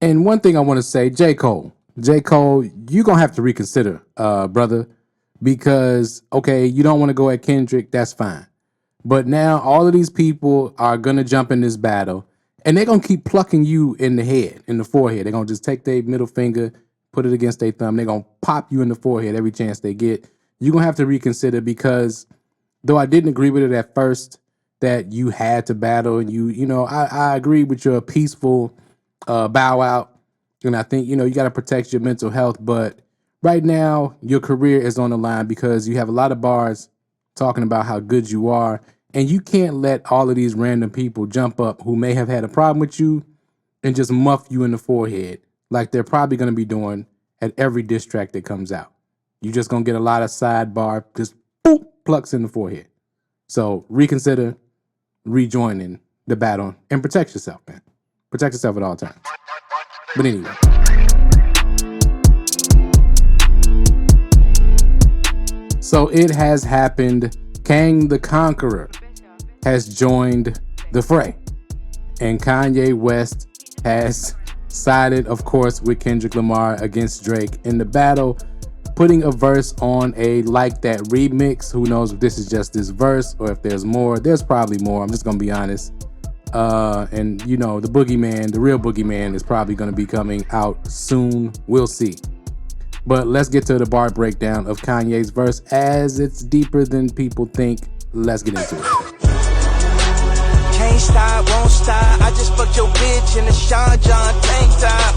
And one thing I want to say, J. Cole, you're gonna have to reconsider, brother, because okay, you don't want to go at Kendrick, that's fine. But now all of these people are gonna jump in this battle, and they're gonna keep plucking you in the head, in the forehead. They're gonna just take their middle finger, put it against their thumb. They're gonna pop you in the forehead every chance they get. You're gonna have to reconsider because though I didn't agree with it at first, that you had to battle and I agree with your peaceful bow out. And I think, you got to protect your mental health. But right now, your career is on the line because you have a lot of bars talking about how good you are. And you can't let all of these random people jump up who may have had a problem with you and just muff you in the forehead like they're probably going to be doing at every diss track that comes out. You're just going to get a lot of sidebar, just boop, plucks in the forehead. So reconsider rejoining the battle and protect yourself, man. Protect yourself at all times. But anyway. So it has happened. Kang the Conqueror has joined the fray. And Kanye West has sided, of course, with Kendrick Lamar against Drake in the battle, putting a verse on a Like That remix. Who knows if this is just this verse or if there's more. There's probably more. I'm just going to be honest. And the boogeyman, the real boogeyman, is probably going to be coming out soon. We'll see. But let's get to the bar breakdown of Kanye's verse, as it's deeper than people think. Let's get into it. Can't stop, won't stop. I just fucked your bitch in the Sean John tank top.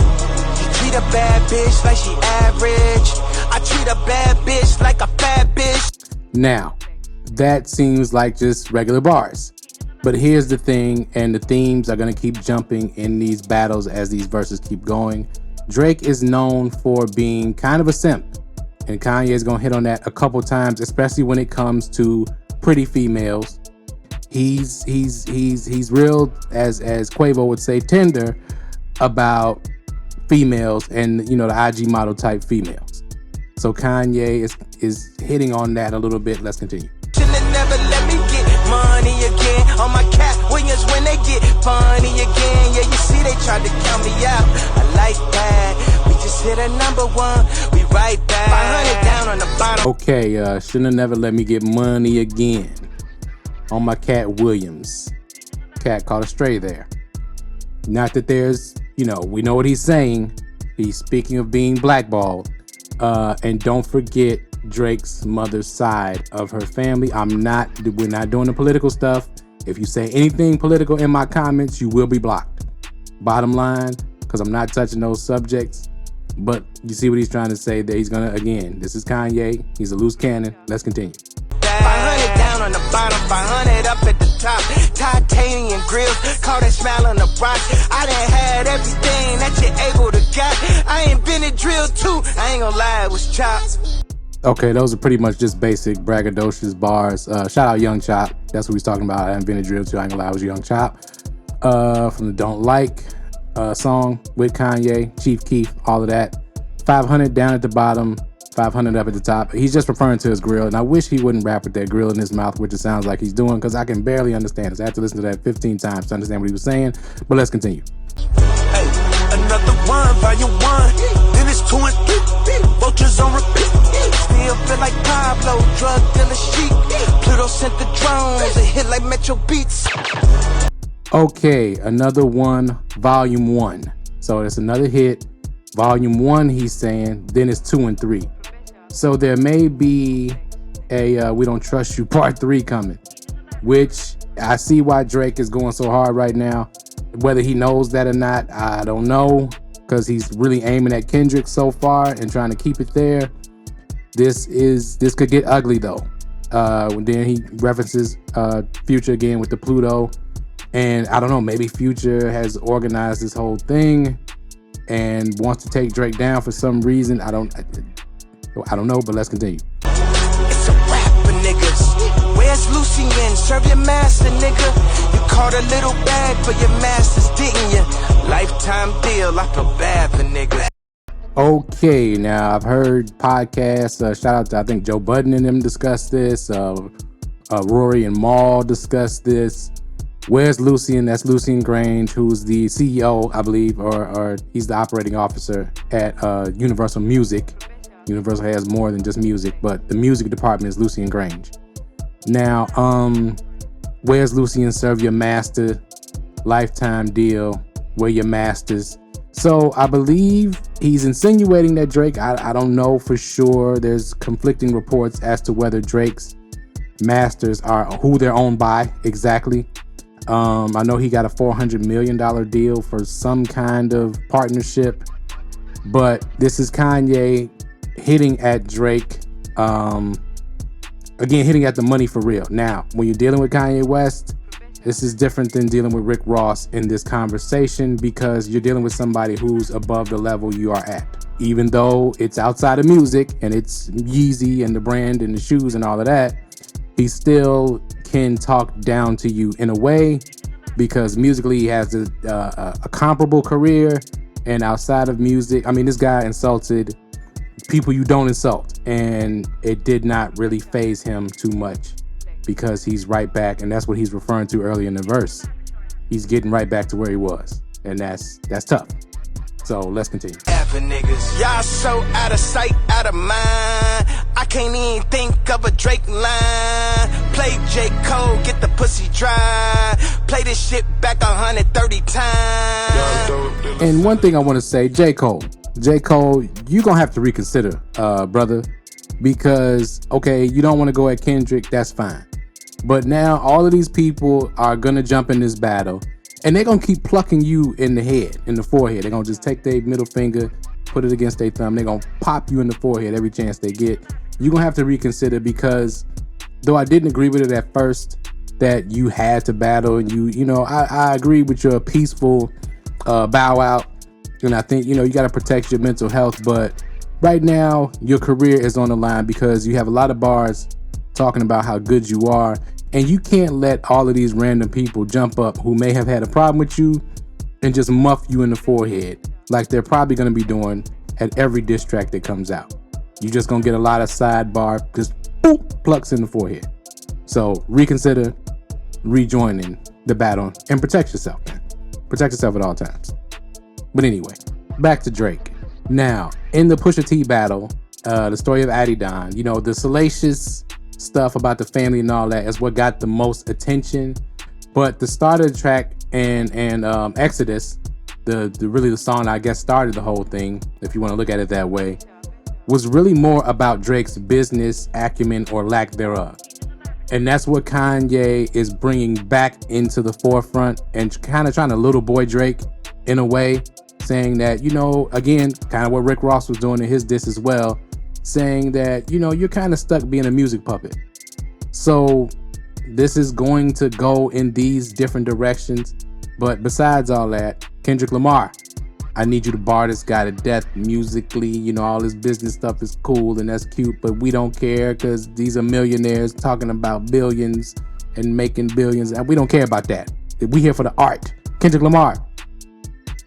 She treat a bad bitch like she average. I treat a bad bitch like a fat bitch. Now, that seems like just regular bars. But here's the thing, and the themes are going to keep jumping in these battles as these verses keep going. Drake is known for being kind of a simp, and Kanye is going to hit on that a couple times, especially when it comes to pretty females. He's real, as Quavo would say, tender about females and the IG model type females. So Kanye is hitting on that a little bit. Let's continue. Never let me get money again. On my Cat Williams when they get funny again. Yeah, you see they tried to count me out. I like that. We just hit a number one. We right back. 500 down on the bottom. Okay, shouldn't have never let me get money again. On my Cat Williams. Cat caught a stray there. Not that there's, we know what he's saying. He's speaking of being blackballed. And don't forget Drake's mother's side of her family. We're not doing the political stuff. If you say anything political in my comments, you will be blocked. Bottom line, because I'm not touching those subjects. But you see what he's trying to say there. He's gonna, again, this is Kanye. He's a loose cannon. Let's continue. 500 down on the bottom, 500 up at the top. Titanium grills, call that smile on the rock. I done had everything that you're able to get. I invented drill too. I ain't gonna lie, it was chops. Okay, those are pretty much just basic braggadocious bars. Shout out Young Chop. That's what he's talking about. I invented drill too. I ain't gonna lie, it was Young Chop. From the Don't Like song with Kanye, Chief Keef, all of that. 500 down at the bottom, 500 up at the top. He's just referring to his grill, and I wish he wouldn't rap with that grill in his mouth, which it sounds like he's doing, because I can barely understand this. I had to listen to that 15 times to understand what he was saying, but let's continue. Hey, another one, volume one. Then it's 2 and 3. Vultures on repeat. Still feel like Pablo, drug dealer sheep. Pluto sent the drones, it hit like Metro Beats. Okay, another one, volume 1. So it's another hit. Volume 1, he's saying, then it's 2 and 3. So there may be a We Don't Trust You part 3 coming, which I see why Drake is going so hard right now. Whether he knows that or not, I don't know, because he's really aiming at Kendrick so far and trying to keep it there. This could get ugly though. Then he references Future again with the Pluto, and I don't know, maybe Future has organized this whole thing and wants to take Drake down for some reason. I don't know, but let's continue. It's a rap for niggas. Where's Lucien? Serve your master, nigga. You caught a little bag for your masters, didn't you? Lifetime deal, I feel bad for niggas. Okay, now I've heard podcasts, shout out to, I think, Joe Budden and them discuss this, Rory and Maul discuss this, Where's Lucian? That's Lucian Grange, who's the CEO, I believe, or he's the operating officer at Universal Music. Universal has more than just music, but the music department is Lucian Grange. Now, where's Lucian? Serve your master, lifetime deal, where your masters. So I believe he's insinuating that Drake, I don't know for sure. There's conflicting reports as to whether Drake's masters are who they're owned by exactly. I know he got a $400 million deal for some kind of partnership, but this is Kanye hitting at Drake, again, hitting at the money for real. Now, when you're dealing with Kanye West, this is different than dealing with Rick Ross in this conversation, because you're dealing with somebody who's above the level you are at. Even though it's outside of music and it's Yeezy and the brand and the shoes and all of that, he still can talk down to you in a way, because musically he has a comparable career, and outside of music, I mean, this guy insulted people you don't insult, and it did not really faze him too much, because he's right back, and that's what he's referring to earlier in the verse. He's getting right back to where he was, and that's tough. So let's continue. Niggas. Y'all so out of sight, out of mind. I can't even think of a Drake line. Play J. Cole, get the pussy dry. Play this shit back 130 times. And one thing I want to say, J. Cole, you're going to have to reconsider, brother, because, okay, you don't want to go at Kendrick, that's fine. But now all of these people are going to jump in this battle, and they're going to keep plucking you in the head, in the forehead. They're going to just take their middle finger, put it against their thumb. They're going to pop you in the forehead every chance they get. You're going to have to reconsider, because though I didn't agree with it at first that you had to battle, and you know, I agree with your peaceful bow out. And I think, you know, you got to protect your mental health. But right now, your career is on the line, because you have a lot of bars talking about how good you are. And you can't let all of these random people jump up who may have had a problem with you and just muff you in the forehead, like they're probably going to be doing at every diss track that comes out. You're just going to get a lot of sidebar, just boop, plucks in the forehead. So reconsider rejoining the battle and protect yourself, man. Protect yourself at all times. But anyway, back to Drake. Now, in the Pusha T battle, the story of Adidon, you know, the salacious stuff about the family and all that is what got the most attention. But the start of the track and Exodus, the really the song I guess started the whole thing, if you want to look at it that way, was really more about Drake's business acumen or lack thereof. And that's what Kanye is bringing back into the forefront, and kind of trying to little boy Drake in a way, saying that, you know, again, kind of what Rick Ross was doing in his diss as well, saying that, you know, you're kind of stuck being a music puppet. So this is going to go in these different directions. But besides all that, Kendrick Lamar, I need you to bar this guy to death musically. You know, all this business stuff is cool and that's cute, but we don't care, because these are millionaires talking about billions and making billions, and we don't care about that. We here for the art. Kendrick Lamar,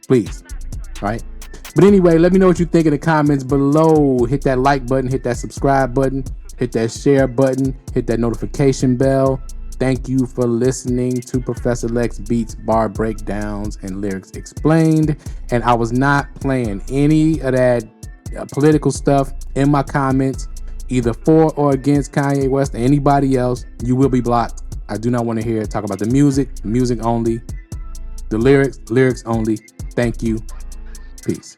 please. All right. But anyway, let me know what you think in the comments below. Hit that like button, hit that subscribe button, hit that share button, hit that notification bell. Thank you for listening to Professor Lex Beats, Bar Breakdowns, and Lyrics Explained. And I was not playing any of that political stuff in my comments, either for or against Kanye West or anybody else. You will be blocked. I do not want to hear it. Talk about the music only. The lyrics only. Thank you. Peace.